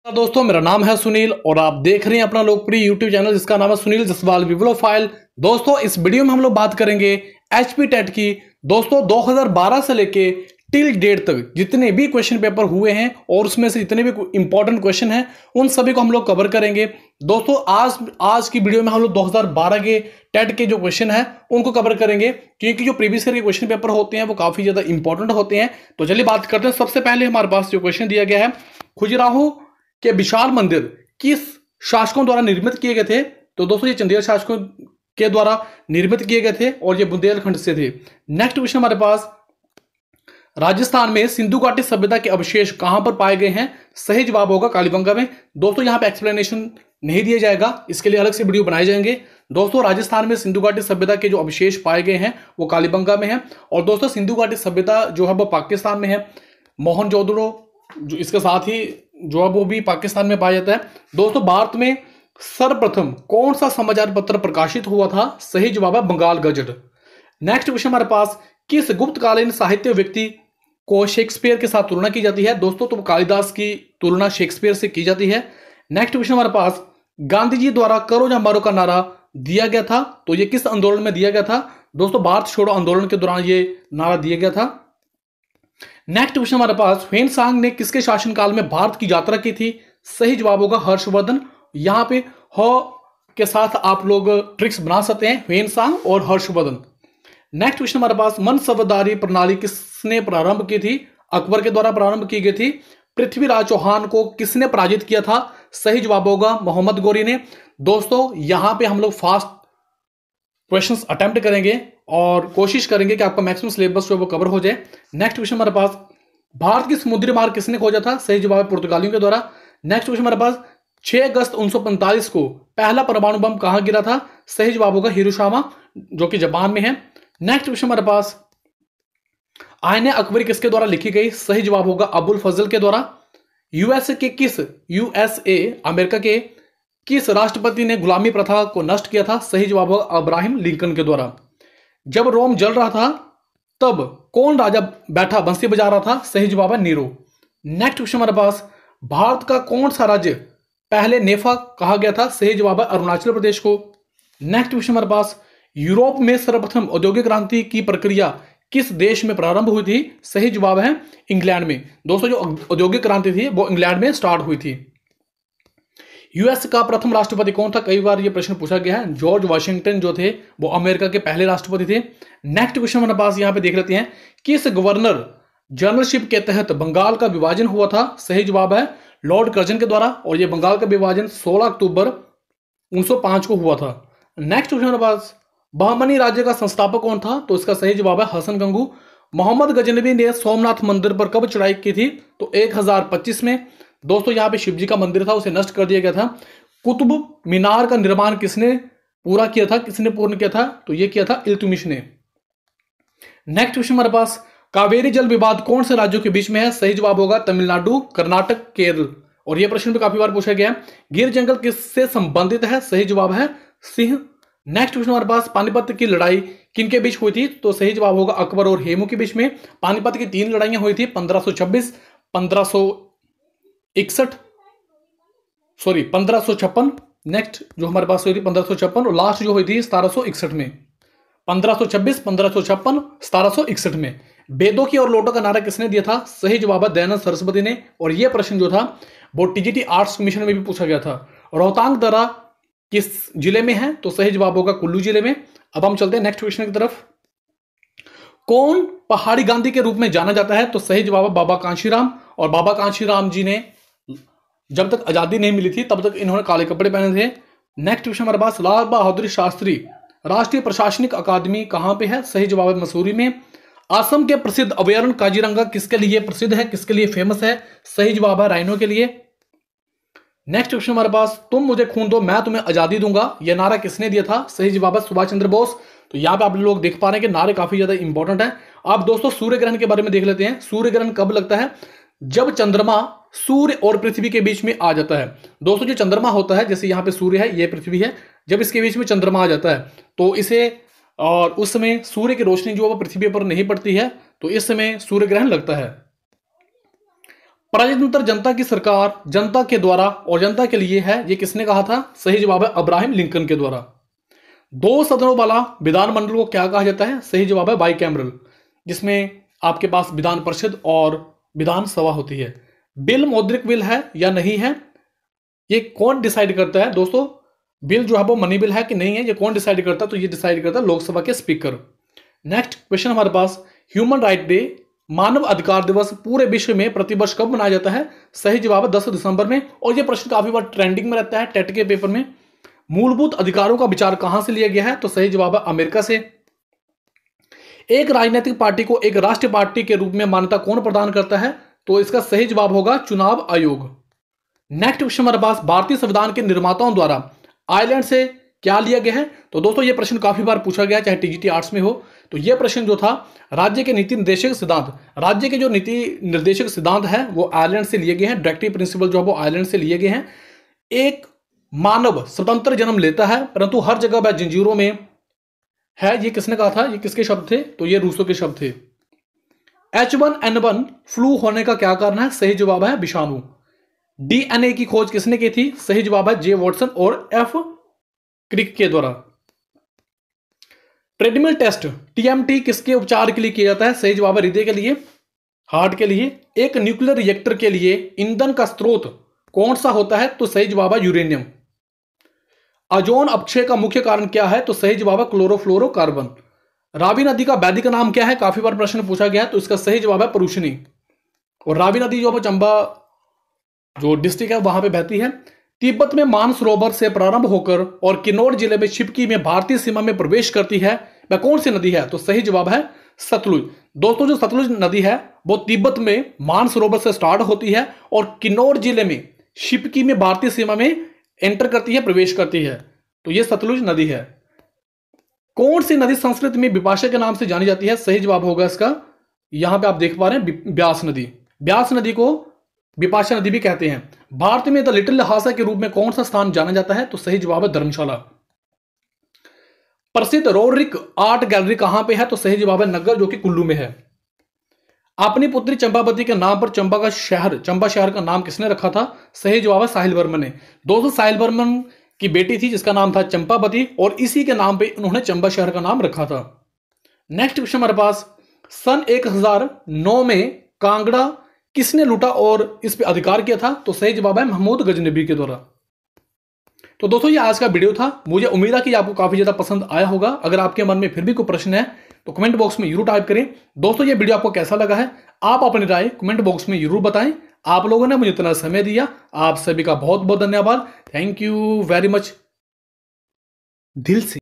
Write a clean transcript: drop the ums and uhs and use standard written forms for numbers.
दोस्तों, मेरा नाम है सुनील और आप देख रहे हैं अपना लोकप्रिय YouTube चैनल जिसका नाम है सुनील जसवाल बिब्लोफाइल। दोस्तों, इस वीडियो में हम लोग बात करेंगे एचपी टेट की। दोस्तों, 2012 से लेके टिल डेट तक जितने भी क्वेश्चन पेपर हुए हैं और उसमें से जितने भी इंपॉर्टेंट क्वेश्चन हैं उन सभी को हम लोग कवर करेंगे। दोस्तों, आज की वीडियो में हम लोग 2012 के टेट के जो क्वेश्चन है उनको कवर करेंगे, क्योंकि जो प्रीवियस ईयर के क्वेश्चन पेपर होते हैं वो काफी ज्यादा इंपॉर्टेंट होते हैं। तो चलिए बात करते हैं। सबसे पहले हमारे पास जो क्वेश्चन दिया गया है, खजुराहो के विशाल मंदिर किस शासकों द्वारा निर्मित किए गए थे? तो दोस्तों, ये चंदेल शासकों के द्वारा निर्मित किए गए थे और ये बुंदेलखंड से थे। नेक्स्ट क्वेश्चन हमारे पास, राजस्थान में सिंधु घाटी सभ्यता के अवशेष कहां पर पाए गए हैं? सही जवाब होगा कालीबंगा में। दोस्तों, यहां पे एक्सप्लेनेशन नहीं दिया जाएगा, इसके लिए अलग से वीडियो बनाए जाएंगे। दोस्तों, राजस्थान में सिंधु घाटी सभ्यता के जो अवशेष पाए गए हैं वो कालीबंगा में है। और दोस्तों, सिंधु घाटी सभ्यता जो है वो पाकिस्तान में है। मोहनजोदड़ो जो इसके साथ ही जो है वो भी पाकिस्तान में पाया जाता है। दोस्तों, भारत में सर्वप्रथम कौन सा समाचार पत्र प्रकाशित हुआ था? सही जवाब है बंगाल गजट। नेक्स्ट क्वेश्चन हमारे पास, किस गुप्तकालीन साहित्य व्यक्ति को शेक्सपियर के साथ तुलना की जाती है? दोस्तों, तो कालिदास की तुलना शेक्सपियर से की जाती है। नेक्स्ट क्वेश्चन हमारे पास, गांधी जी द्वारा करो या मरो का नारा दिया गया था, तो ये किस आंदोलन में दिया गया था? दोस्तों, भारत छोड़ो आंदोलन के दौरान ये नारा दिया गया था। नेक्स्ट क्वेश्चन हमारे पास, ह्वेनसांग ने किसके शासनकाल में भारत की यात्रा की थी? सही जवाब होगा हर्षवर्धन। यहां पे ह के साथ आप लोग ट्रिक्स बना सकते हैं, ह्वेनसांग और हर्षवर्धन। नेक्स्ट क्वेश्चन हमारे पास, मनसबदारी प्रणाली किसने प्रारंभ की थी? अकबर के द्वारा प्रारंभ की गई थी। पृथ्वीराज चौहान को किसने पराजित किया था? सही जवाब होगा मोहम्मद गौरी ने। दोस्तों, यहां पे हम लोग फास्ट क्वेश्चंस अटेम्प्ट करेंगे और कोशिश करेंगे कि आपका मैक्सिमम सिलेबस जो है वो कवर हो जाए। नेक्स्ट क्वेश्चन हमारे पास, भारत की समुद्री मार्ग किसने खोजा था? सही जवाब है पुर्तगालियों के द्वारा। नेक्स्ट क्वेश्चन हमारे पास, 6 अगस्त 1945 को पहला परमाणु बम कहां गिरा था? सही जवाब होगा हिरोशिमा जो कि जापान में है। नेक्स्ट क्वेश्चन हमारे पास, आईने अकबरी किसके द्वारा लिखी गई? सही जवाब होगा अबुल फजल के द्वारा। यूएसए अमेरिका के किस राष्ट्रपति ने गुलामी प्रथा को नष्ट किया था? सही जवाब होगा अब्राहम लिंकन के द्वारा। जब रोम जल रहा था तब कौन राजा बैठा बंसी बजा रहा था? सही जवाब है नीरो। नेक्स्ट क्वेश्चन हमारे पास, भारत का कौन सा राज्य पहले नेफा कहा गया था? सही जवाब है अरुणाचल प्रदेश को। नेक्स्ट क्वेश्चन हमारे पास, यूरोप में सर्वप्रथम औद्योगिक क्रांति की प्रक्रिया किस देश में प्रारंभ हुई थी? सही जवाब है इंग्लैंड में। दोस्तों, जो औद्योगिक क्रांति थी वो इंग्लैंड में स्टार्ट हुई थी। यूएस का प्रथम राष्ट्रपति कौन था? कई बार ये प्रश्न पूछा गया है। जॉर्ज वाशिंगटन जो थे वो अमेरिका के पहले राष्ट्रपति थे। नेक्स्ट क्वेश्चन हमारे पास यहां पे देख लेते हैं, किस गवर्नर जनरलशिप के तहत बंगाल का विभाजन हुआ था? सही जवाब है लॉर्ड कर्जन के द्वारा, और ये बंगाल का विभाजन 16 अक्टूबर 1905 को हुआ था। नेक्स्ट क्वेश्चन हमारे पास, बहमनी राज्य का संस्थापक कौन था? तो इसका सही जवाब है हसन गंगू। मोहम्मद गजनवी ने सोमनाथ मंदिर पर कब चढ़ाई की थी? तो 1025 में। दोस्तों, यहां पे शिव जी का मंदिर था, उसे नष्ट कर दिया गया था। कुतुब मीनार का निर्माण किसने पूरा किया था, किसने पूर्ण किया था? तो यह किया था इल्तुमिश ने। नेक्स्ट क्वेश्चन हमारे पास, कावेरी जल विवाद कौन से राज्यों के बीच में है? सही जवाब होगा तमिलनाडु, कर्नाटक, केरल। और यह प्रश्न भी काफी बार पूछा गया। गिर जंगल किससे संबंधित है? सही जवाब है सिंह। नेक्स्ट क्वेश्चन हमारे पास, पानीपत की लड़ाई किनके बीच हुई थी? तो सही जवाब होगा अकबर और हेमू के बीच में। पानीपत की 3 लड़ाइयां हुई थी, 1526, 1556। नेक्स्ट जो हमारे पास हुई थी 1556 और लास्ट जो हुई थी 1761 में। 1526, 1556, 1761 में। वेदों की और लोटो का नारा किसने दिया था? सही जवाब है दयानंद सरस्वती ने। और यह प्रश्न जो था वो टीजीटी आर्ट्स कमीशन में भी पूछा गया था। रोहतांग दर्रा किस जिले में है? तो सही जवाब होगा कुल्लू जिले में। अब हम चलते हैं नेक्स्ट क्वेश्चन की तरफ। कौन पहाड़ी गांधी के रूप में जाना जाता है? तो सही जवाब है बाबा कांशीराम। और बाबा कांशीराम जी ने जब तक आजादी नहीं मिली थी तब तक इन्होंने काले कपड़े पहने थे। नेक्स्ट क्वेश्चन हमारे पास, लाल बहादुर शास्त्री राष्ट्रीय प्रशासनिक अकादमी कहां पे है? सही जवाब है मसूरी में। असम के प्रसिद्ध अभयारण्य काजीरंगा किसके लिए प्रसिद्ध है, किसके लिए फेमस है? सही जवाब है राइनो के लिए। नेक्स्ट क्वेश्चन हमारे पास, तुम मुझे खून दो मैं तुम्हें आजादी दूंगा, यह नारा किसने दिया था? सही जवाब है सुभाष चंद्र बोस। तो यहां पे आप लोग देख पा रहे हैं कि नारे काफी ज्यादा इंपॉर्टेंट है। अब दोस्तों, सूर्य ग्रहण के बारे में देख लेते हैं। सूर्य ग्रहण कब लगता है? जब चंद्रमा सूर्य और पृथ्वी के बीच में आ जाता है। दोस्तों, जो चंद्रमा होता है, जैसे यहां पे सूर्य है, ये पृथ्वी है, जब इसके बीच में चंद्रमा आ जाता है तो इसे, और उस समय सूर्य की रोशनी जो है वो पृथ्वी पर नहीं पड़ती है, तो इस समय सूर्य ग्रहण लगता है। प्रजातंत्र जनता की सरकार जनता के द्वारा और जनता के लिए है, ये किसने कहा था? सही जवाब है अब्राहम लिंकन के द्वारा। 2 सदनों वाला विधानमंडल को क्या कहा जाता है? सही जवाब है बाइकैमरल, जिसमें आपके पास विधान परिषद और विधानसभा होती है। बिल मौद्रिक बिल है या नहीं है, ये कौन डिसाइड करता है? दोस्तों बिल जो है वो मनी बिल है कि नहीं है, ये कौन डिसाइड करता है? तो ये डिसाइड करता है लोकसभा के स्पीकर। नेक्स्ट क्वेश्चन हमारे पास, ह्यूमन राइट डे मानव अधिकार दिवस पूरे विश्व में प्रतिवर्ष कब मनाया जाता है? सही जवाब है 10 दिसंबर में। और ये प्रश्न काफी बार ट्रेंडिंग में रहता है टेट के पेपर में। मूलभूत अधिकारों का विचार कहां से लिया गया है? तो सही जवाब है अमेरिका से। एक राजनीतिक पार्टी को एक राष्ट्रीय पार्टी के रूप में मान्यता कौन प्रदान करता है? तो इसका सही जवाब होगा चुनाव आयोग। नेक्स्ट क्वेश्चन हमारे पास, भारतीय संविधान के निर्माताओं द्वारा आयरलैंड से क्या लिया गया है? तो दोस्तों ये प्रश्न काफी बार पूछा गया, चाहे टीजीटी आर्ट्स में हो। तो ये प्रश्न जो था, राज्य के नीति निर्देशक सिद्धांत, राज्य के जो नीति निर्देशक सिद्धांत है वो आयरलैंड से लिए गए हैं। डायरेक्टिव प्रिंसिपल जो है वो आयरलैंड से लिए गए हैं। एक मानव स्वतंत्र जन्म लेता है परंतु हर जगह वह जंजीरों में है, ये किसने कहा था? ये किसके शब्द थे? तो ये रूसो के शब्द थे। H1N1 फ्लू होने का क्या कारण है? सही जवाब है विषाणु। डीएनए की खोज किसने की थी? सही जवाब है जे वॉटसन और एफ क्रिक के द्वारा। ट्रेडमिल टेस्ट टीएमटी किसके उपचार के लिए किया जाता है? सही जवाब है हृदय के लिए, हार्ट के लिए। एक न्यूक्लियर रिएक्टर के लिए ईंधन का स्रोत कौन सा होता है? तो सही जवाब है यूरेनियम। ओजोन अपक्षय का मुख्य कारण क्या है? तो सही जवाब है क्लोरोफ्लोरोकार्बन। रावी नदी का वैदिक नाम क्या है? काफी बार प्रश्न पूछा गया है, तो इसका सही जवाब है परुषणी। और रावी नदी जो है चंबा जो डिस्ट्रिक्ट है वहां पे बहती है। तिब्बत में मानसरोवर से प्रारंभ होकर और किन्नौर जिले में शिपकी में भारतीय सीमा में प्रवेश करती है, वह कौन सी नदी है? तो सही जवाब है सतलुज। दोस्तों जो सतलुज नदी है वो तिब्बत में मानसरोवर से स्टार्ट होती है और किन्नौर जिले में शिपकी में भारतीय सीमा में एंटर करती है, प्रवेश करती है। तो यह सतलुज नदी है। कौन सी नदी संस्कृत में विपाशा के नाम से जानी जाती है? सही जवाब होगा इसका, यहां पे आप देख पा रहे हैं, ब्यास नदी। ब्यास नदी को विपाशा नदी भी कहते हैं। भारत में द लिटिल लहासा के रूप में कौन सा स्थान जाना जाता है? तो सही जवाब है धर्मशाला। प्रसिद्ध रोडरिक आर्ट गैलरी कहां पे है? तो सही जवाब है नगर, जो कि कुल्लू में है। अपनी पुत्री चंपावती के नाम पर चंबा शहर का नाम किसने रखा था? सही जवाब है साहिल वर्मन ने। दोस्तों साहिल वर्मन की बेटी थी जिसका नाम था चंपावती और इसी के नाम पे उन्होंने चंबा शहर का नाम रखा था। नेक्स्ट क्वेश्चन हमारे पास, सन 1009 में कांगड़ा किसने लूटा और इस पे अधिकार किया था? तो सही जवाब है महमूद गजनबी के द्वारा। तो दोस्तों ये आज का वीडियो था। मुझे उम्मीद है कि आपको काफी ज्यादा पसंद आया होगा। अगर आपके मन में फिर भी कोई प्रश्न है तो कमेंट बॉक्स में जरूर टाइप करें। दोस्तों ये वीडियो आपको कैसा लगा है, आप अपनी राय कमेंट बॉक्स में जरूर बताएं। आप लोगों ने मुझे इतना समय दिया, आप सभी का बहुत बहुत धन्यवाद। थैंक यू वेरी मच, दिल से।